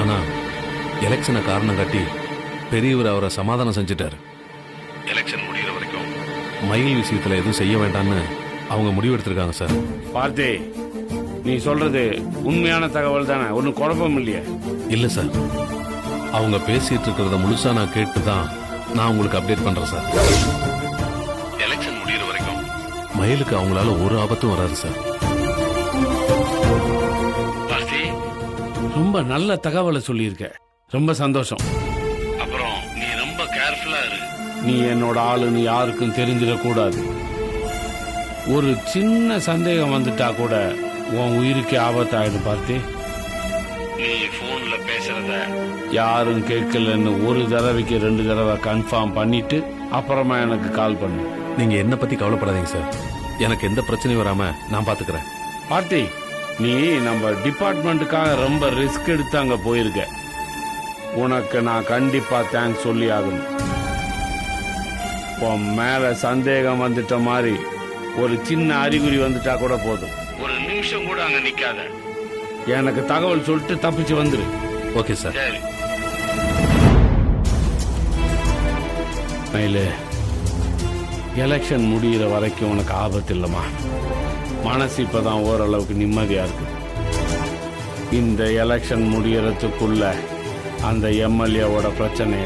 ஆனா எலெக்ஷனை காரணம் காட்டி பெரியவர் அவரை சமாதானம் செஞ்சுட்டாரு. எலெக்ஷன் முடிகிற வரைக்கும் மயில் விஷயத்துல எதுவும் செய்ய வேண்டாம்னு அவங்க முடிவெடுத்திருக்காங்க சார். பார்த்தி, நீ சொல்றது உண்மையான தகவல் தானே? ஒன்னும் குழப்பம் இல்லையே? இல்ல சார், அவங்க பேசிட்டு இருக்கிறத முழுசா நான் கேட்டுதான் நான் உங்களுக்கு அப்டேட் பண்றேன் சார். எலெக்ஷன் முடிகிற வரைக்கும் மயிலுக்கு அவங்களால ஒரு ஆபத்தும் வராது சார். ரொம்ப நல்ல தகவலை சொல்லியிருக்க, ரொம்ப சந்தோஷம். அப்புறம் நீ ரொம்ப கேர்ஃபுல்லா இரு. நீ என்னோட ஆளுன்னு யாருக்கும் தெரிஞ்சிடக்கூடாது. ஒரு சின்ன சந்தேகம் வந்துட்டா கூட உன் உயிருக்கு ஆபத்தாயிடும். பார்த்தி, நீ போன்ல பேசுறத யாரும் கேட்கலன்னு ஒரு தடவைக்கு 2 தடவை கன்ஃபார்ம் பண்ணிட்டு அப்புறமா எனக்கு கால் பண்ணு. நீங்க என்ன பத்தி கவலைப்படாதீங்க சார், எனக்கு எந்த பிரச்சனையும் வராம நான் பாத்துக்கிறேன். பார்த்தி, நீ நம்ம டிபார்ட்மெண்ட்டுக்காக ரொம்ப ரிஸ்க் எடுத்து அங்க போயிருக்க. உனக்கு நான் கண்டிப்பா தேங்க்ஸ் சொல்லி ஆகணும். உன் மேல சந்தேகம் வந்துட்ட மாதிரி ஒரு சின்ன அறிகுறி வந்துட்டா கூட போதும், ஒரு நிமிஷம் கூட அங்க நிக்காத, எனக்கு தகவல் சொல்லிட்டு தப்பிச்சு வந்துரு. Okay sir. சரி மயிலு, எலெக்ஷன் முடிகிற வரைக்கும் உனக்கு ஆபத்து இல்லைம்மா. மனசு இப்பதான் ஓரளவுக்கு நிம்மதியா இருக்கு. இந்த எலெக்ஷன் முடியறதுக்குள்ள அந்த எம்எல்ஏவோட பிரச்சனைய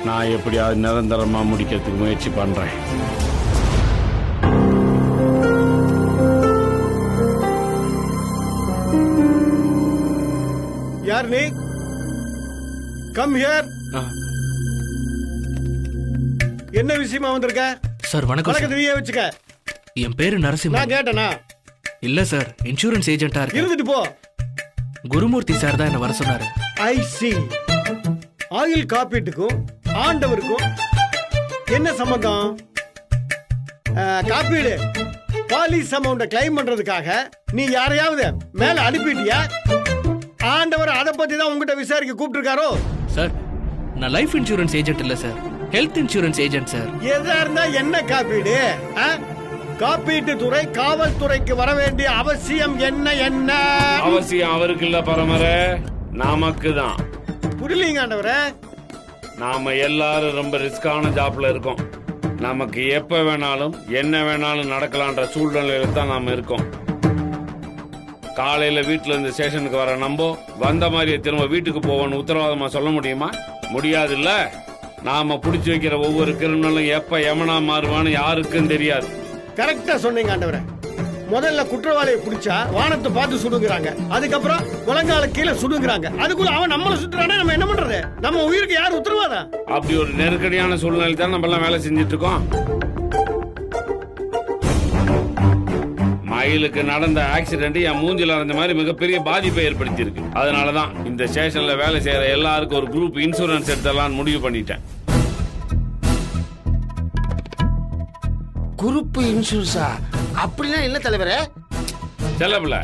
நான் எப்படியாவது நிரந்தரமா முடிக்கிறதுக்கு முயற்சி பண்றேன். யார் நீ? Come here. என்ன விஷயமா வந்திருக்க? சார் வணக்கம். வணக்கத்தை நீயே வச்சுக்க. என் பேரு நரசிம்மன். நான் கேட்டனா? இல்ல சார், இன்சூரன்ஸ் ஏஜென்ட்டா இருக்கு. இருந்துட்டு போ. குருமூர்த்தி சார் தான் என்ன வர சொன்னாரு. ஐ சி. ஆயில் காப்பீட்டுக்கும் ஆண்டவருக்கும் என்ன சம்பந்தம்? காப்பீடு பாலிஸ் அமௌண்ட கிளைம் பண்றதுக்காக நீ யாரையாவது மேல அனுப்பிட்டியா? ஆண்டவர் அதை பத்தி தான் உங்ககிட்ட விசாரிக்க கூப்பிட்டுருக்காரோ? சார், நான் லைஃப் இன்சூரன்ஸ் ஏஜென்ட் இல்ல sir, health insurance agent sir. எதா இருந்தா என்ன காப்பீடு? காப்பீட்டு துறை காவல்துறைக்கு வர வேண்டிய அவசியம் என்ன? அவசியம் அவருக்கு இல்ல பரமர, நமக்கு தான். புரியலீங்க ஆண்டவரே. நாம எல்லாரும் ரொம்ப ரிஸ்கான ஜாப்ல இருக்கோம். நமக்கு எப்ப வேணாலும் என்ன வேணாலும் நடக்கலான்ற சூழ்நிலையில தான் நாம இருக்கோம். காலையில வீட்டுல இருந்து ஸ்டேஷனுக்கு வர நம்போ வந்த மாதிரியே திரும்ப வீட்டுக்கு போவோம்னு உத்தரவாதமா சொல்ல முடியுமா? முடியாது இல்ல. நாம புடிச்சு வைக்கிற ஒவ்வொரு கிரிமினலும் எப்ப எமனா மாறுவான்னு யாருக்கும் தெரியாது. கரெக்டா சொன்னீங்க ஆண்டவரே. முதல்ல குற்றவாளியை பிடிச்சா வானத்தை பார்த்து சுடுங்கிறாங்க, அதுக்கப்புறம் முழங்கால கீழே சுடுங்கிறாங்க, அதுக்குள்ள அவன் நம்மள சுட்டுறானே நம்ம என்ன பண்றது? நம்ம உயிருக்கு யார் உத்தரவாதம்? அப்படி ஒரு நெருக்கடியான சூழ்நிலை தான் நம்ம எல்லாம் வேலை செஞ்சுட்டு இருக்கோம். மயிலுக்கு நடந்த ஆக்சிடென்ட் என் மூஞ்சில அரைஞ்ச மாதிரி மிகப்பெரிய பாதிப்பை ஏற்படுத்தி இருக்கு. அதனாலதான் இந்த ஸ்டேஷன்ல வேலை செய்யற எல்லாருக்கும் ஒரு குரூப் இன்சூரன்ஸ் எடுத்தலாம்னு முடிவு பண்ணிட்டேன். குரூப் இன்சூரன்ஸா? அப்படின்னா என்ன தலைவரே? செலவுல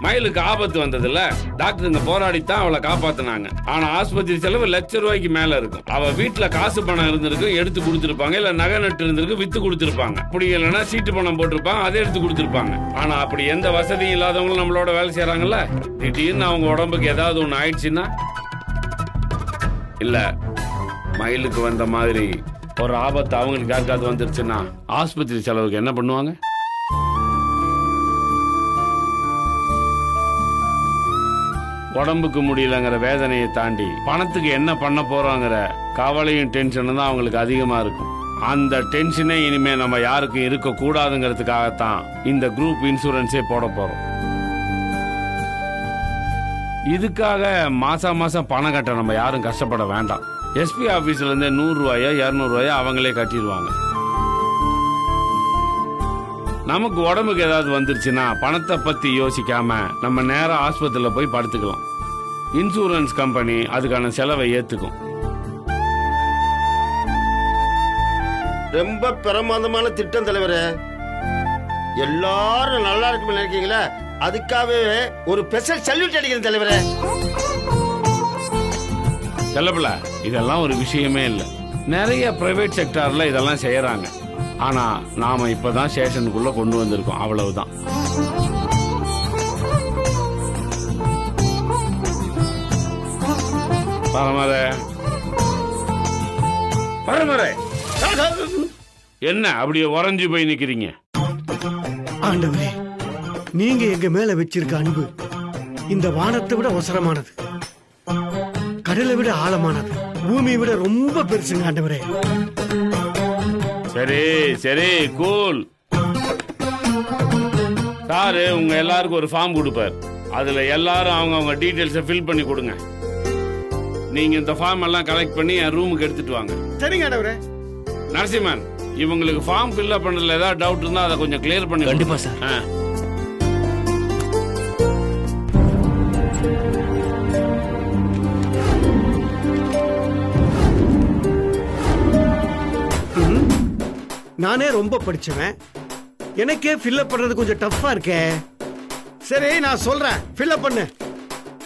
மயிலுக்கு ஆபத்து வந்ததுல டாக்டருங்க போராடித்தான் அவளை காப்பாத்தினாங்க. ஆனா ஆஸ்பத்திரி செலவு ₹1,00,000 மேல இருக்கும். அவ வீட்டுல காசு பணம் இருந்திருக்கு, எடுத்து கொடுத்திருப்பாங்க. இல்ல நகை நட்டு இருந்திருக்கு, வித்து கொடுத்திருப்பாங்க. அப்படி இல்லைன்னா சீட்டு பணம் போட்டிருப்பாங்க, அதை எடுத்து கொடுத்திருப்பாங்க. ஆனா அப்படி எந்த வசதியும் இல்லாதவங்களும் நம்மளோட வேலை செய்யறாங்கல்ல. திடீர்னு அவங்க உடம்புக்கு ஏதாவது ஒண்ணு ஆயிடுச்சுன்னா, இல்ல மயிலுக்கு வந்த மாதிரி ஒரு ஆபத்து அவங்களுக்கு யாருக்காவது வந்துருச்சுன்னா ஆஸ்பத்திரி செலவுக்கு என்ன பண்ணுவாங்க? உடம்புக்கு முடியலங்கிற வேதனையை தாண்டி பணத்துக்கு என்ன பண்ண போறோங்கிற கவலையும் டென்ஷனும் தான் அவங்களுக்கு அதிகமா இருக்கும். அந்த டென்ஷனே இனிமே நம்ம யாருக்கும் இருக்க கூடாதுங்கிறதுக்காகத்தான் இந்த குரூப் இன்சூரன்ஸே போட போறோம். இதுக்காக மாசம் மாசம் பணம் கட்ட நம்ம யாரும் கஷ்டப்பட வேண்டாம். எஸ்பி ஆபீஸ்ல இருந்து ₹100 ₹200 அவங்களே கட்டிடுவாங்க. நமக்கு உடம்புக்கு ஏதாவது வந்துருச்சுன்னா பணத்தை பத்தி யோசிக்காம நம்ம நேரம் ஆஸ்பத்திரியில போய் படுத்துக்கலாம். இன்சூரன்ஸ் கம்பெனி அதுக்கான செலவை ஏத்துக்கும். ரொம்ப பிரமாதமான திட்டம் தலைவரே. எல்லாரும் நல்லா இருக்கும் நினைக்கீங்களா? அதுக்காகவே ஒரு ஸ்பெஷல் சல்யூட் அடிக்கிறேன் தலைவரே. செல்லப்பிள்ள, இதெல்லாம் ஒரு விஷயமே இல்லை. நிறைய பிரைவேட் செக்டார்ல இதெல்லாம் செய்யறாங்க. ஆனா நாம இப்பதான் ஸ்டேஷனுக்குள்ள கொண்டு வந்திருக்கோம், அவ்வளவுதான். பரமரே பரமரே, என்ன அப்படியே உறைஞ்சு போய் நிக்கிறீங்க? ஆண்டவரே, நீங்க எங்க மேல வச்சிருக்க அன்பு இந்த வானத்தை விட அவசரமானது, கடலை விட ஆழமானது, பூமியை விட ரொம்ப பெருசுங்க ஆண்டவரே. சரி சரி, கூல். சாரு உங்க எல்லாருக்கும் ஒரு ஃபார்ம் கொடுப்பார். அதுல எல்லாரும் அவங்க டீடைல்ஸை ஃபில் பண்ணி கொடுங்க. நீங்க இந்த ஃபார்ம் எல்லாம் கலெக்ட் பண்ணி என் ரூமுக்கு எடுத்துட்டு வாங்க. சரிங்க ஆண்டவரே. நரசிம்மன், இவங்களுக்கு ஃபார்ம் ஃபில் பண்றதுல ஏதாவது டவுட் இருந்தா அதை கொஞ்சம் கிளியர் பண்ணி கண்டிப்பா சார். நானே ரொம்ப படிச்சவன், எனக்கே ஃபில்அப் பண்றது கொஞ்சம் டஃப்பா இருக்கே. சரி நான் சொல்றேன், ஃபில்அப் பண்ணு.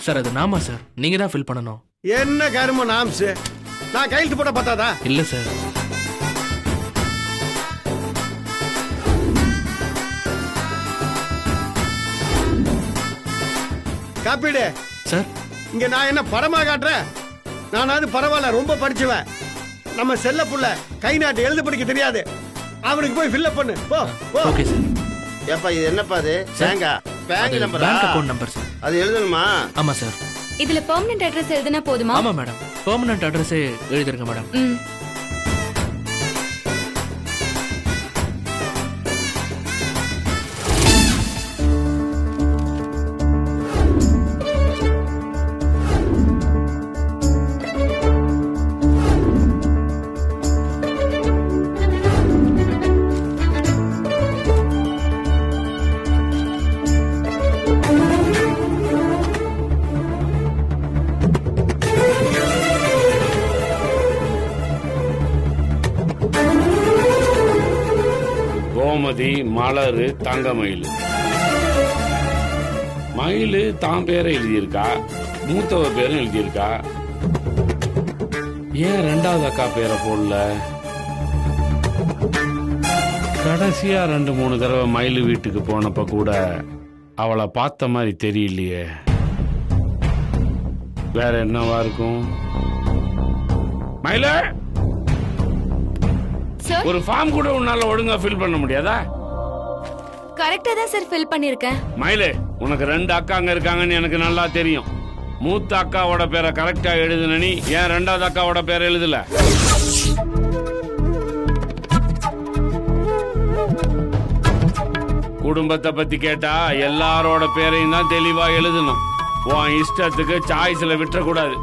சார் அது நாமா சார், நீங்க தான் ஃபில் பண்ணணும். என்ன கரும நாம்ஸ், நான் கையெழுத்து போட பார்த்தாதா? இல்ல சார். காப்பீடு சார் இங்க நான் என்ன படமா காட்டுறேன்? நானாவது பரவாயில்ல, ரொம்ப படிச்சுவேன். நம்ம செல்ல புள்ள கை நாட்டு எழுத படிக்க தெரியாது, அவனுக்கு போய் ஃபில்அப் பண்ணு போ போ. Okay sir. ஏப்பா இது என்னப்பா அது? பேங்கா? பேங்க் நம்பரா? Bank account number sir. அது எழுதணுமா? ஆமா சார். இதுல பெர்மனன்ட் அட்ரஸ் எழுதுனா போதுமா? ஆமா மேடம், பெர்மனன்ட் அட்ரஸ் எழுதிருங்க மேடம். ம். கோமதி, மலரு, தங்கமயில். மயிலு தான் பேரை எழுதியிருக்கா, மூத்தவ பேரும் எழுதியிருக்கா. ஏன் ரெண்டாவது அக்கா பேரை போடல? கடைசியா 2-3 தடவை மயிலு வீட்டுக்கு போனப்ப கூட அவளை பார்த்த மாதிரி தெரியலையே. வேற என்னவா இருக்கும்? மயிலு, சார் ஒரு ஃபார்ம் கூட உன்னால ஒழுங்கா ஃபில் பண்ண முடியாதா? கரெக்டா தான் சார் ஃபில் பண்ணிருக்கேன். மயிலு, உனக்கு 2 அக்காங்க இருக்காங்கன்னு எனக்கு நல்லா தெரியும். மூத்த அக்காவோட பேரை கரெக்டா எழுதுன நீ ஏன் ரெண்டாவது அக்காவோட பேரை எழுதல? குடும்பத்தை பத்தி கேட்டா எல்லாரோட பேரையும் தான் தெளிவா எழுதணும். உன் இஷ்டத்துக்கு சாய்ஸ்ல விட்டுறக்கூடாது.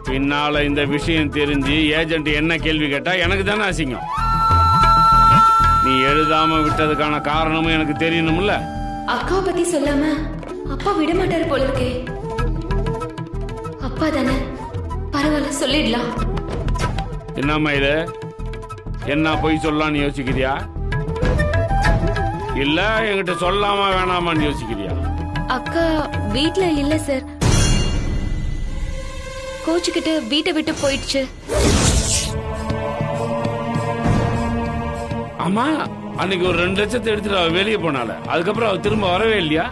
பின்னால இந்த விஷயம் தெரிஞ்சு ஏஜென்ட் என்ன கேள்வி கேட்டா எனக்கு தானே அசிங்கம். நீ எழுதாம விட்டதுக்கான காரணமும் எனக்கு தெரியணும்ல. அக்கா பத்தி சொல்லாம அப்பா விட மாட்டாரு போல இருக்கே. அப்பா தானே, பரவாயில்ல சொல்லிடலாம். என்னம்மா இது? என்ன போய் சொல்லலாம்னு யோசிக்கிறியா, இல்ல என்கிட்ட சொல்லாம வேணாமான்னு யோசிக்கிறியா? அக்கா வீட்ல இல்ல சார், கோச்சுக்கிட்டு வீட்டை விட்டு போயிடுச்சு. ஆமா, அன்னைக்கு ஒரு 2 லட்சத்தை எடுத்துட்டு அவ வெளியே போனால, அதுக்கப்புறம் அவ திரும்ப வரவே இல்லையா?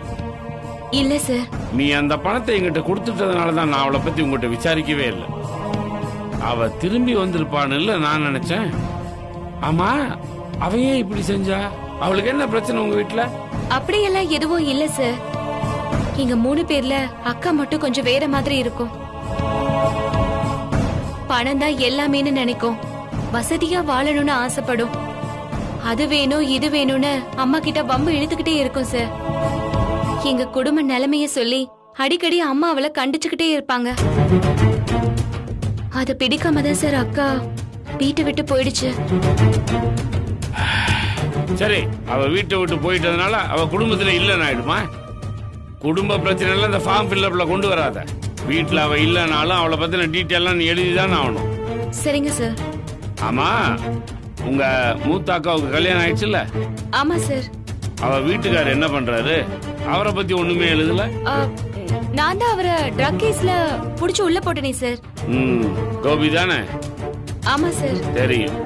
இல்ல சார். நீ அந்த பணத்தை எங்கிட்ட கொடுத்துட்டதுனாலதான் நான் அவளை பத்தி உங்ககிட்ட விசாரிக்கவே இல்லை. அவ திரும்பி வந்திருப்பான்னு நான் நினைச்சேன். ஆமா, அவ ஏன் இப்படி செஞ்சா? அவளுக்கு என்ன பிரச்சனை உங்க வீட்டுல? அப்படியெல்லாம் எதுவும் இல்ல சார். எங்க 3 பேர்ல அக்கா மட்டும் கொஞ்சம் வேற மாதிரி இருக்கும். பணம் தான் எல்லாமேன்னு நினைக்கும், வசதியா வாழணும்னு ஆசைப்படும். அது வேணும் இது வேணும்னு அம்மா கிட்ட வம்பு இழுத்துக்கிட்டே இருக்கும் சார். எங்க குடும்ப நிலைமைய சொல்லி அடிக்கடி அம்மா அவளை கண்டிச்சுக்கிட்டே இருப்பாங்க. அது பிடிக்காம தான் சார் அக்கா வீட்டை விட்டு போயிடுச்சு. சரி, அவ வீட்டை விட்டு போயிட்டதுனால அவ குடும்பத்துல இல்லன்னு ஆயிடுமா? குடும்ப பிரச்சனை எல்லாம் இந்த ஃபார்ம் ஃபில்அப்ல கொண்டு வராத. வீட்டுல அவ இல்லனாலும் அவளை பத்தின டீட்டெயிலாம் நீ எழுதிதான் ஆகணும். சரிங்க சார். ஆமா, உங்க மூத்த அக்காவுக்கு கல்யாணம் ஆயிடுச்சுல்ல? ஆமா சார். அவ வீட்டுக்காரர் என்ன பண்றாரு? அவரை பத்தி ஒண்ணுமே எழுதல. நான் தான் அவரை ட்ரக் கேஸ்ல புடிச்சு உள்ள போட்டனே சார். கோபி தானே? ஆமா சார். தெரியும்.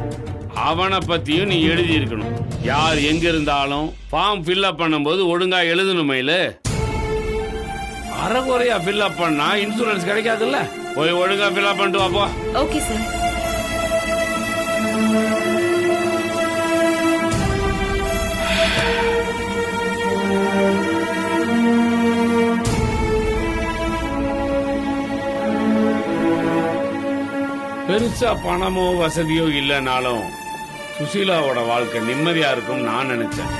அவனை பத்தியும் நீ எழுதி இருக்கணும். யார் எங்க இருந்தாலும் ஃபார்ம் ஃபில்அப் பண்ணும்போது ஒழுங்கா எழுதணும். மயிலு, அரைகுறையா ஃபில்அப் பண்ணா இன்சூரன்ஸ் கிடைக்காதுல்ல. போய் ஒழுங்கா ஃபில்அப் பண்ணிட்டு வாப்போ. Okay sir. பெருசா பணமோ வசதியோ இல்லைனாலும் சுசீலாவோட வாழ்க்கை நிம்மதியா இருக்கும் நான் நினைச்சேன்.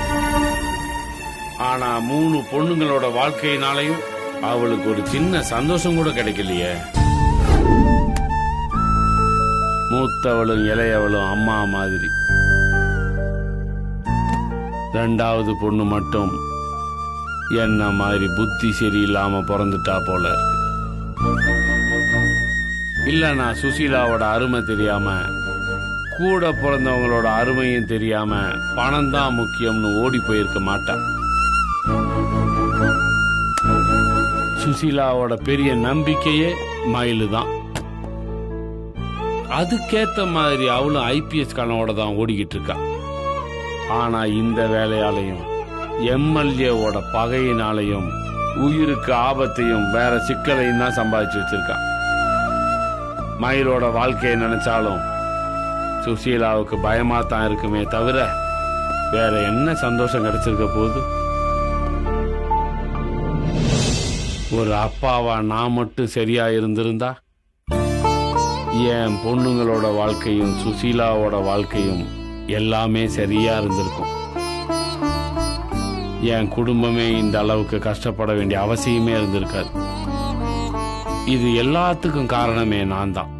ஆனா 3 பொண்ணுங்களோட வாழ்க்கையினாலையும் அவளுக்கு ஒரு சின்ன சந்தோஷம் கூட கிடைக்கலையே. மூத்தவளும் இளையவளும் அம்மா மாதிரி, 2வது பொண்ணு மட்டும் என்ன மாதிரி புத்தி சரியில்லாம பிறந்துட்டா போல இருக்கு. இல்லனா சுசீலாவோட அருமை தெரியாம, கூட பிறந்தவங்களோட அருமையும் தெரியாம பணம் தான் முக்கியம்னு ஓடி போயிருக்க மாட்டா. சுசீலாவோட பெரிய நம்பிக்கையே மயிலு தான். அதுக்கேத்த மாதிரி அவளும் ஐபிஎஸ் கனவோட தான் ஓடிக்கிட்டு இருக்கா. ஆனா இந்த வேலையாலையும் எம்எல்ஏவோட பகையினாலையும் உயிருக்கு ஆபத்தையும் வேற சிக்கலையும் தான் சம்பாதிச்சு வச்சிருக்கா. மயிலோட வாழ்க்கையை நினைச்சாலும் சுசீலாவுக்கு பயமா தான் இருக்குமே தவிர வேற என்ன சந்தோஷம் கிடைச்சிருக்க போகுது? ஒரு அப்பாவா நான் மட்டும் சரியா இருந்திருந்தா என் பொண்ணுங்களோட வாழ்க்கையும் சுசீலாவோட வாழ்க்கையும் எல்லாமே சரியா இருந்திருக்கும். என் குடும்பமே இந்த அளவுக்கு கஷ்டப்பட வேண்டிய அவசியமே இருந்திருக்காது. இது எல்லாத்துக்கும் காரணமே நான் தான்.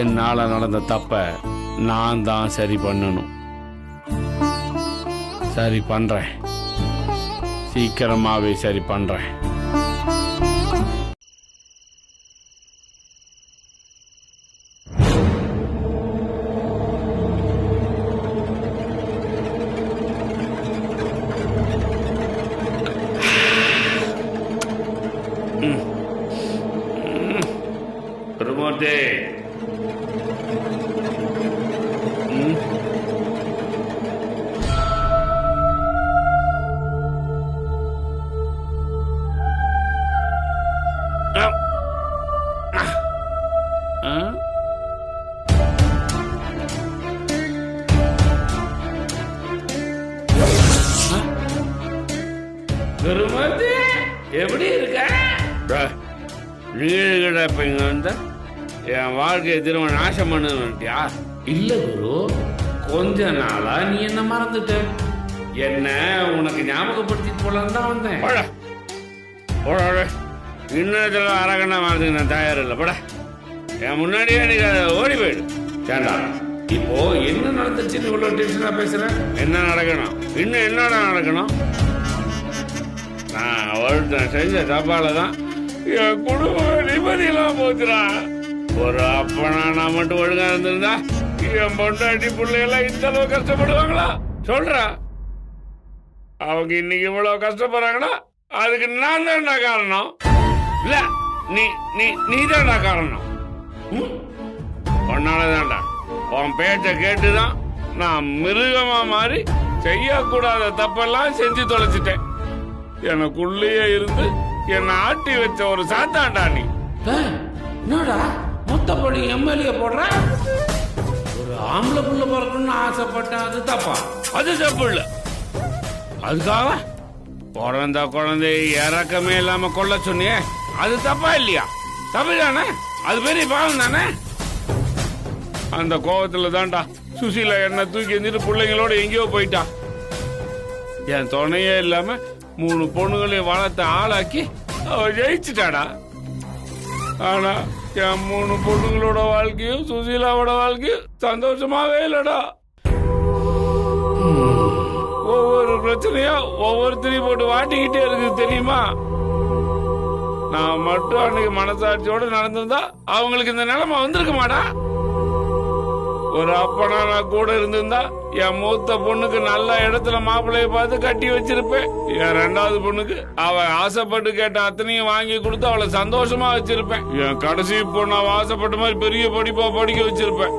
என்னால நடந்த தப்ப நான் தான் சரி பண்ணணும். சரி பண்றேன், சீக்கிரமாவே சரி பண்றேன். பிரமோதே, எப்படி இருக்க? நீங்க இப்ப இங்க வந்த என் வாழ்க்கையை திரும்ப நாசம் பண்ணுட்டியா? இல்ல குரு, கொஞ்ச நாளா நீ என்ன மறந்துட்ட. என்ன உனக்கு ஞாபகப்படுத்திட்டு போலாம் தான் வந்தேன். இன்னத்துல அரகண்ணா மறந்துக்கு நான் தயார் இல்லை. பட என் முன்னாடியே நீங்க ஓடி போயிடு. ஏண்டா இப்போ என்ன நடந்துச்சுன்னு இவ்வளவு டென்ஷனா பேசுறேன்? என்ன நடக்கணும்? இன்னும் என்னடா நடக்கணும்? நான் ஒருத்தன் செஞ்ச தப்பால தான் என் குடும்பம் நிம்மதியெல்லாம் போச்சுடா. ஒரு அப்பனா நான் மட்டும் ஒழுங்கா இருந்திருந்தா என் பொண்டாட்டி பிள்ளையெல்லாம் இந்த அளவு கஷ்டப்படுவாங்களா? சொல்றா, அவங்க இன்னைக்கு இவ்வளவு கஷ்டப்படுறாங்கன்னா அதுக்கு நான் தான்டா காரணம். இல்ல நீ தான்டா காரணம். உன்னாலதான்டா. உன் பேச்ச கேட்டுதான் நான் மிருகமா மாறி செய்யக்கூடாத தப்பெல்லாம் செஞ்சு தொலைச்சிட்டேன். எனக்குள்ளேயே இருந்து என்னை ஆட்டி வச்ச ஒரு சாத்தாண்டா நீ. என்னடா மொத்தப்படி எம்எல்ஏ போடுற? ஒரு ஆம்பளை புள்ள பிறக்கணும்னு ஆசைப்பட்டேன், அது தப்பா? அது தப்பு இல்ல. அதுக்காக பிறந்த குழந்தை இறக்கமே இல்லாம கொல்ல சொன்னியே, அது தப்பா இல்லையா? தப்பு தானே, அது பெரிய பாவம் தானே. அந்த கோபத்துல தான்டா சுசீலா என்ன தூக்கி எந்திட்டு பிள்ளைங்களோட எங்கேயோ போயிட்டா. என் துணையே இல்லாம 3 பொண்ணுகளையும் வளர்த்த ஆளாக்கி அவ ஜெயிச்சுட்டாடா. ஆனா என் 3 பொண்ணுங்களோட வாழ்க்கையும் சுசீலாவோட வாழ்க்கையும் சந்தோஷமாவே இல்லடா. ஒவ்வொரு பிரச்சனையா ஒவ்வொருத்தரையும் போட்டு வாட்டிக்கிட்டே இருக்குது தெரியுமா? நான் மட்டும் அன்னைக்கு மனசாட்சியோட நடந்திருந்தா அவங்களுக்கு இந்த நிலைமை வந்திருக்க மாட்டா. ஒரு அப்பனா நான் கூட இருந்திருந்தா என் மூத்த பொண்ணுக்கு நல்ல இடத்துல மாப்பிள்ளைய பார்த்து கட்டி வச்சிருப்பேன். என் 2வது பொண்ணுக்கு அவ ஆசைப்பட்டு கேட்ட அத்தனையும் வாங்கி கொடுத்து அவளை சந்தோஷமா வச்சிருப்பேன். என் கடைசி பொண்ணு அவ ஆசைப்பட்ட மாதிரி பெரிய படிப்பா படிக்க வச்சிருப்பேன்.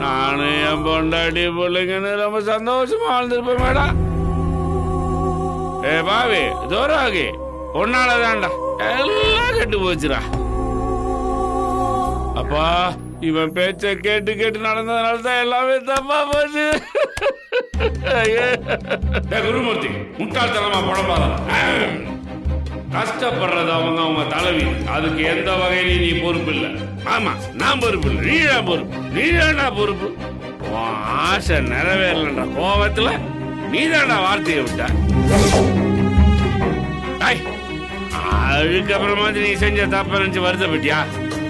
நானும் என் பொண்டாட்டி பிள்ளைங்கன்னு ரொம்ப சந்தோஷமா வாழ்ந்திருப்பேன் மேடம். ஏ பாவி தோராகி ஒன்னாலதான்டா எல்லாம் கெட்டு போச்சுடா. அப்பா இவன் பேச்ச கேட்டு கேட்டு நடந்ததுனாலதான் எல்லாமே தப்பா போச்சு. குருமூர்த்தி முட்டாள்தனமா புலம்பாத. கஷ்டப்படுறது அவங்க தலைவி, அதுக்கு எந்த வகையிலும் நீ பொறுப்பு இல்லை. ஆமா நான் பொறுப்பு இல்லை, நீதான் பொறுப்பு. நீதான்டா பொறுப்பு. ஆசை நிறைவேறலன்ற கோபத்துல நீதான்டா வார்த்தையை விட்ட. அதுக்கப்புறமா நீ செஞ்ச தப்ப நினைச்சு வருத்தப்பட்டியா?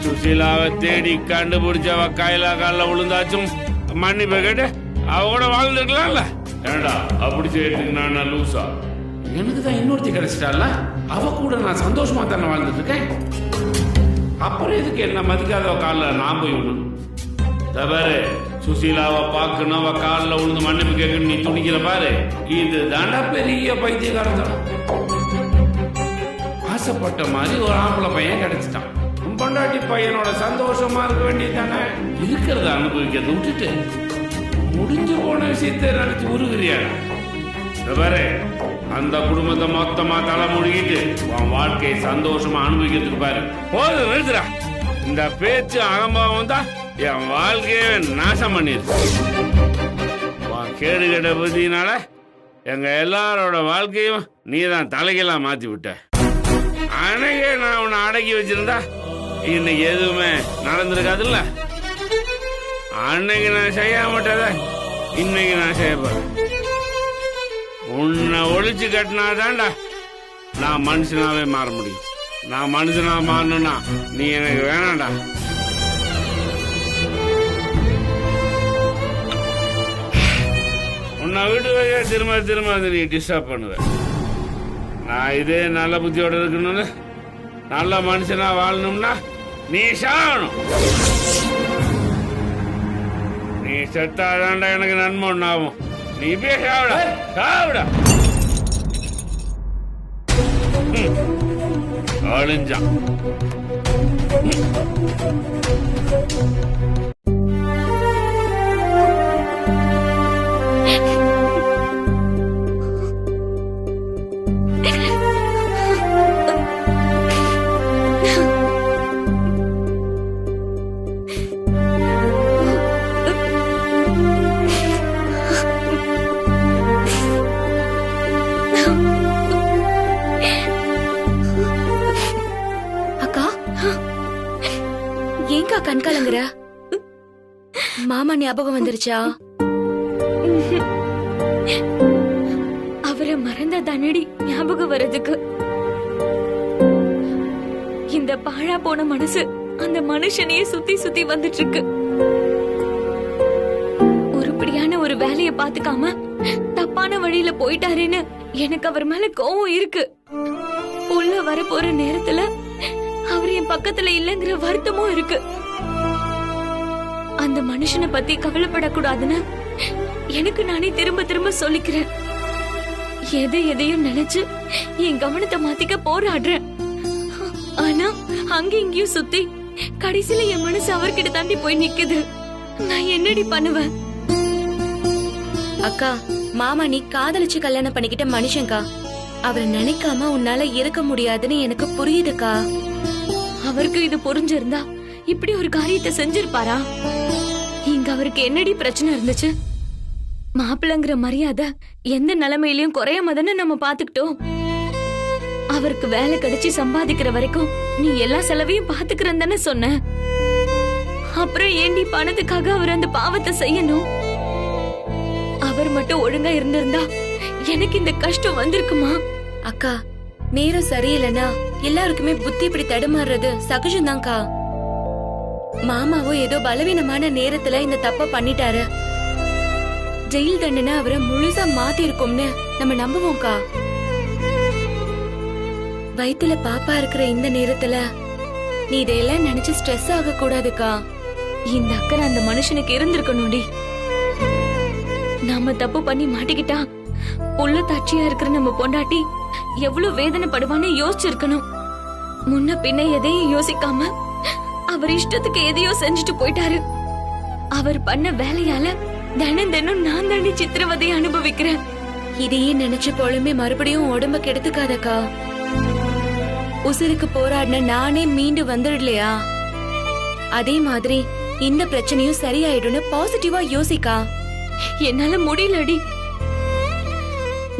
சுசீலாவை தேடி கண்டுபிடிச்சவ கையில கால விழுந்தாச்சும் மன்னிப்ப கேட்டு அவ கூட வாழ்ந்துருக்கலாம்ல. ஏண்டா அப்படி செய்யறதுக்கு நான் லூசா? எனக்கு தான் இன்னொருத்தி கிடைச்சிட்டால, அவ கூட நான் சந்தோஷமா தானே வாழ்ந்துட்டு இருக்கேன். அப்புறம் எதுக்கு என்ன மதிக்காதவ காலில் நான் போய் விடணும்? பாரு சுசீலாவை பார்க்கணும், அவ காலில் விழுந்து மன்னிப்பு கேட்கணும் நீ துணிக்கிற பாரு, இது தாண்டா பெரிய பைத்தியக்காரன். ஆசைப்பட்ட மாதிரி ஒரு ஆம்பளை பையன் கிடைச்சிட்டான். பொண்டாட்டி பையனோட சந்தோஷமா இருக்க வேண்டியதானே, இருக்கிறத அனுபவிக்கிறத விட்டுட்டு முடிஞ்சு போன விஷயத்தை நினைச்சு உருகிறியாடா. பாரு அந்த குடும்பத்தை மொத்தமா தலை முடிக்கிட்டு உன் வாழ்க்கையை சந்தோஷமா அனுபவிக்கிறதுக்கு பாரு. போதும் நிறுத்துறா. இந்த பேச்சு அகம்பாவம் தான் என் வாழ்க்கையை நாசம் பண்ணிருக்கு. உன் கேடு கெட்ட புத்தினால எங்க எல்லாரோட வாழ்க்கையும் நீ தான் தலைகெல்லாம் மாத்தி விட்ட. அன்னைக்கே நான் உன்னை அடக்கி வச்சிருந்தா இன்னைக்கு எதுவுமே நடந்திருக்காதுல்ல. அன்னைக்கு நான் செய்ய மாட்டேத இன்னைக்கு நான் செய்ய போறேன். உன்னை ஒழிச்சு கட்டினாதான்டா நான் மனுஷனாவே மாற முடியும். நான் மனுஷனா மாறணும்னா நீ எனக்கு வேணாம்டா. உன்னை வீட்டு வைக்க திரும்ப திரும்ப வந்து நீ டிஸ்டர்ப் பண்ணுவ. நான் இதே நல்ல புத்தியோட இருக்கணும்னு நல்ல மனுஷனா வாழணும்னா நீ சாகணும். நீ செத்தாதாண்டா எனக்கு நன்மை ஒண்ணாகும். நீ போய் சாவிடா சாவிடா. அழிஞ்சான். கண் கலங்குற? மாமா ஞாபகம் வந்துருச்சா? அவரை மறந்த தானடி ஞாபகம் வர்றதுக்கு. இந்த பாழா போன மனசு அந்த மனுஷனையே சுத்தி சுத்தி வந்துட்டு இருக்கு. உருப்படியான ஒரு வேலையை பாத்துக்காம தப்பான வழியில போயிட்டாருன்னு எனக்கு அவர் மேல கோவம் இருக்கு. உள்ள வர போற நேரத்துல அவர் என் பக்கத்துல இல்லங்கிற வருத்தமும் இருக்கு. அந்த மனுஷனை பத்தி கவலைப்படக்கூடாதுன்னு எனக்கு நானே திரும்ப திரும்ப சொல்லிக்கிறேன். எதையும் நினைச்சு என் கவனத்தை மாத்திக்க போராடுறேன். ஆனா அங்க இங்கேயும் சுத்தி கடைசியில என் மனசு அவர்கிட்ட தாண்டி போய் நிக்குது. நான் என்னடி பண்ணுவேன்? அக்கா, மாமா நீ காதலிச்சு கல்யாணம் பண்ணிக்கிட்ட மனுஷன்கா. அவரை நினைக்காம உன்னால இருக்க முடியாதுன்னு எனக்கு புரியுதுக்கா. அவருக்கு இது புரிஞ்சிருந்தா இப்படி ஒரு காரியத்தை செஞ்சிருப்பாரா? இங்க அவருக்கு என்னடி பிரச்சனை இருந்துச்சு? மாப்பிள்ளைங்கிற மரியாதை எந்த நிலைமையிலயும் குறையாம தானே நம்ம பாத்துக்கிட்டோம். அவருக்கு வேலை கிடைச்சி சம்பாதிக்கிற வரைக்கும் நீ எல்லா செலவையும் பாத்துக்கிறன்னு தானே சொன்ன. அப்புறம் ஏண்டி பணத்துக்காக அவர் அந்த பாவத்தை செய்யணும்? அவர் மட்டும் ஒழுங்கா இருந்திருந்தா எனக்கு இந்த கஷ்டம் வந்திருக்குமா? அக்கா, நேரம் சரியில்லைன்னா எல்லாருக்குமே புத்தி இப்படி தடுமாறுறது சகஜம்தான்க்கா. மாமாவோ ஏதோ பலவீனமான நேரத்துல இந்த தப்ப பண்ணிட்டாரு. ஜெயில் தண்டனை அவரை முழுசா மாத்தி இருக்கும்னு நம்ம நம்புவோம்க்கா. வயித்துல பாப்பா இருக்கிற இந்த நேரத்துல நீ இதையெல்லாம் நினைச்சு ஸ்ட்ரெஸ் ஆக கூடாதுக்கா. இந்த அக்கறை அந்த மனுஷனுக்கு இருந்திருக்கணும்டி. நாம தப்பு பண்ணி மாட்டிக்கிட்டா புள்ள தாட்சியா இருக்கிற நம்ம பொண்டாட்டி எவ்வளவு வேதனைப்படுவான்னு யோசிச்சிருக்கணும். முன்ன பின்ன எதையும் யோசிக்காம அவர் இஷ்டத்துக்கு எதையோ செஞ்சுட்டு போயிட்டாரு. அவர் பண்ண வேலையால தினம் தினம் நான் தாண்டி சித்திரவதையை அனுபவிக்கிறேன். இதையே நினைச்சு பொழுமே மறுபடியும் உடம்ப கெடுத்துக்காதக்கா. உசுருக்கு போராடின நானே மீண்டு வந்துடலையா, அதே மாதிரி இந்த பிரச்சனையும் சரியாயிடும்னு பாசிட்டிவா யோசிக்கா. என்னால முடியலடி.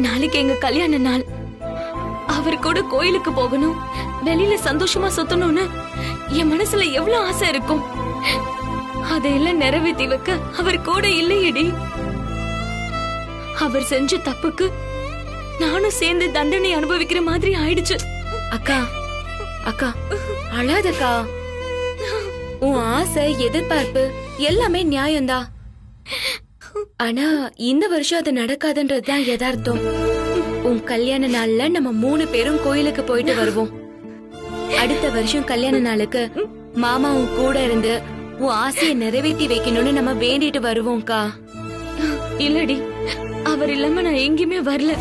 நாளைக்கு எங்க கல்யாண நாள். அவர் கூட கோயிலுக்கு போகணும், வெளியில சந்தோஷமா சுத்தணும்னு என் மனசுல எவ்வளவு ஆசை இருக்கும். அதையெல்லாம் நிறைவேற்றி வைக்க அவர் கூட இல்லையடி. அவர் செஞ்ச தப்புக்கு நானும் சேர்ந்து தண்டனை அனுபவிக்கிற மாதிரி ஆயிடுச்சு. அக்கா அக்கா அழாதக்கா. உன் ஆசை எதிர்பார்ப்பு எல்லாமே நியாயம்தான். ஆனா இந்த வருஷம் அது நடக்காதுன்றதுதான் யதார்த்தம். உன் கல்யாண நாள்ல நம்ம 3 பேரும் கோயிலுக்கு போயிட்டு வருவோம். அடுத்த வருஷம் கல்யாண நாளுக்கு மாமா உன் கூட இருந்து உன் ஆசையை நிறைவேற்றி வைக்கணும்னு நம்ம வேண்டிட்டு வருவோம்க்கா. இல்லடி, அவர் இல்லாம நான் எங்கேயுமே வரல.